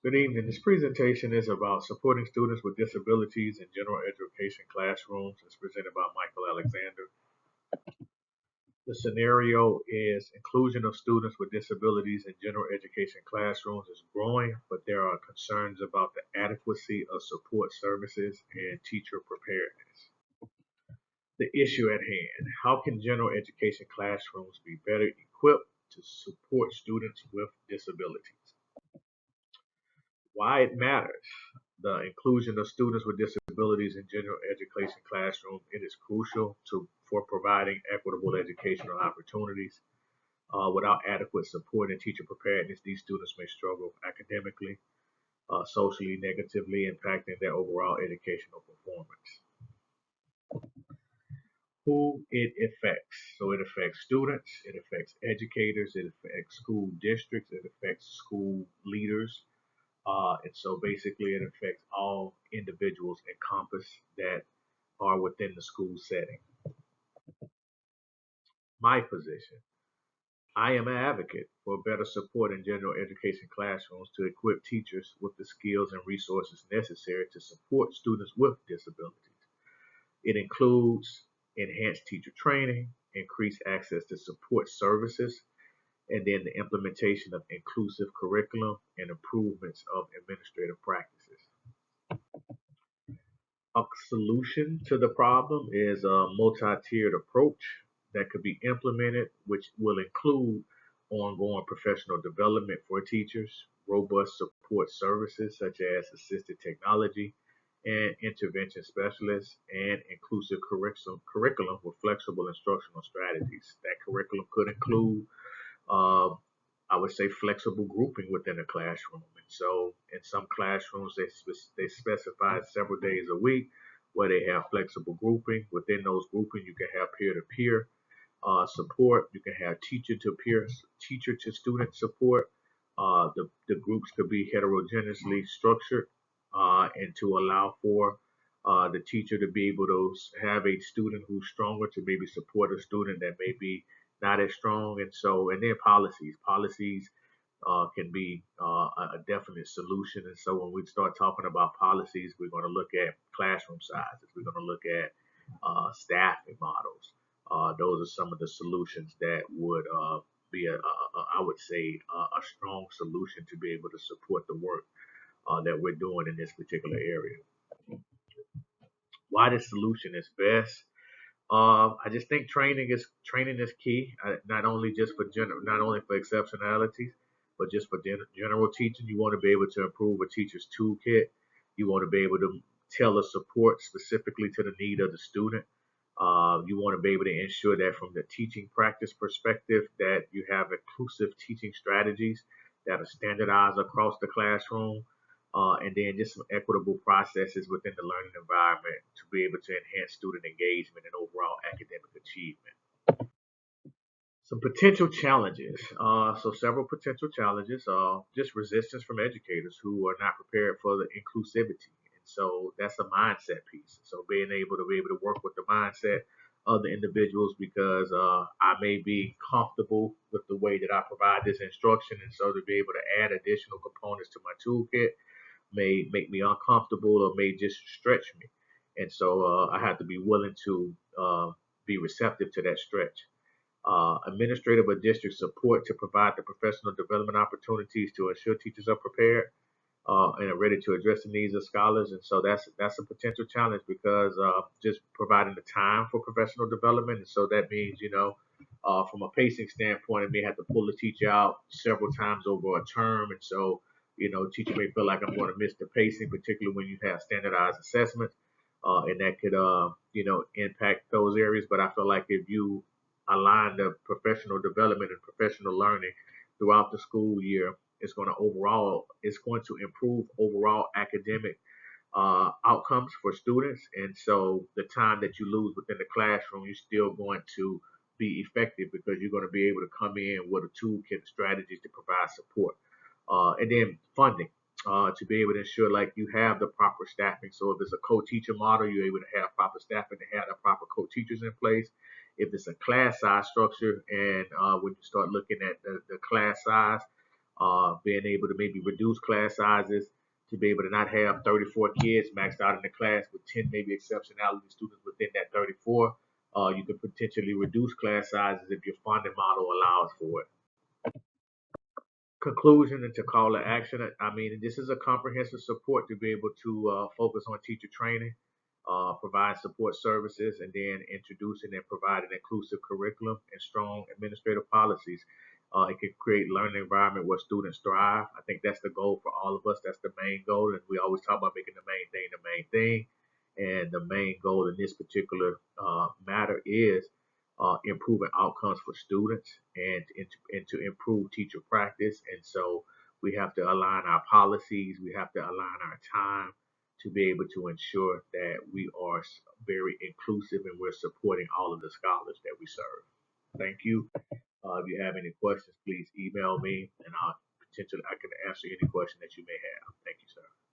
Good evening. This presentation is about supporting students with disabilities in general education classrooms. It's presented by Michael Alexander. The scenario is inclusion of students with disabilities in general education classrooms is growing, but there are concerns about the adequacy of support services and teacher preparedness. The issue at hand: how can general education classrooms be better equipped to support students with disabilities? Why it matters. The inclusion of students with disabilities in general education classroom, it is crucial for providing equitable educational opportunities. Without adequate support and teacher preparedness, these students may struggle academically, socially, negatively impacting their overall educational performance. Who it affects. So it affects students, it affects educators, it affects school districts, it affects school leaders, and so basically it affects all individuals encompassed that are within the school setting. My position: I am an advocate for better support in general education classrooms to equip teachers with the skills and resources necessary to support students with disabilities. It includes enhanced teacher training, increased access to support services, and then the implementation of inclusive curriculum and improvements of administrative practices. A solution to the problem is a multi-tiered approach that could be implemented, which will include ongoing professional development for teachers, robust support services such as assistive technology and intervention specialists, and inclusive curriculum with flexible instructional strategies. That curriculum could include uh, I would say flexible grouping within a classroom. And so in some classrooms, they specify several days a week where they have flexible grouping. Within those grouping, you can have peer-to-peer support. You can have teacher-to-peer, teacher-to-student support. The groups could be heterogeneously structured and to allow for the teacher to be able to have a student who's stronger to maybe support a student that may be not as strong. And so, and then policies can be a definite solution. And so when we start talking about policies, we're going to look at classroom sizes. We're going to look at staffing models. Those are some of the solutions that would be I would say, a strong solution to be able to support the work that we're doing in this particular area. Why this solution is best? I just think training is key. Not only just for not only for exceptionalities, but just for general teaching. You want to be able to improve a teacher's toolkit. You want to be able to tailor support specifically to the need of the student. You want to be able to ensure that from the teaching practice perspective that you have inclusive teaching strategies that are standardized across the classroom, and then just some equitable processes within the learning environment to be able to enhance student engagement and overall academic achievement. Some potential challenges. So several potential challenges. Just resistance from educators who are not prepared for the inclusivity. And so that's a mindset piece. So being able to work with the mindset of the individuals because I may be comfortable with the way that I provide this instruction. And so to be able to add additional components to my toolkit may make me uncomfortable or may just stretch me. And so I have to be willing to be receptive to that stretch. Administrative or district support to provide the professional development opportunities to ensure teachers are prepared and are ready to address the needs of scholars. And so that's a potential challenge because just providing the time for professional development. And so that means, from a pacing standpoint, it may have to pull the teacher out several times over a term. And so, teacher may feel like I'm going to miss the pacing, particularly when you have standardized assessments. And that could, impact those areas. But I feel like if you align the professional development and professional learning throughout the school year, it's going to improve overall academic outcomes for students. And so the time that you lose within the classroom, you're still going to be effective because you're going to be able to come in with a toolkit of strategies to provide support. And then funding. To be able to ensure like you have the proper staffing. So if it's a co-teacher model, you're able to have proper staffing to have the proper co-teachers in place. If it's a class size structure and when you start looking at the class size, being able to maybe reduce class sizes to be able to not have 34 kids maxed out in the class with 10 maybe exceptionality students within that 34. You can potentially reduce class sizes if your funding model allows for it. Conclusion and to call to action. I mean, this is a comprehensive support to be able to focus on teacher training, provide support services, and then introducing and providing inclusive curriculum and strong administrative policies. It can create learning environment where students thrive. I think that's the goal for all of us. That's the main goal, and we always talk about making the main thing the main thing. And the main goal in this particular matter is improving outcomes for students and to improve teacher practice. And so we have to align our policies, we have to align our time to be able to ensure that we are very inclusive and we're supporting all of the scholars that we serve. Thank you. If you have any questions, please email me and I can answer any question that you may have. Thank you, sir.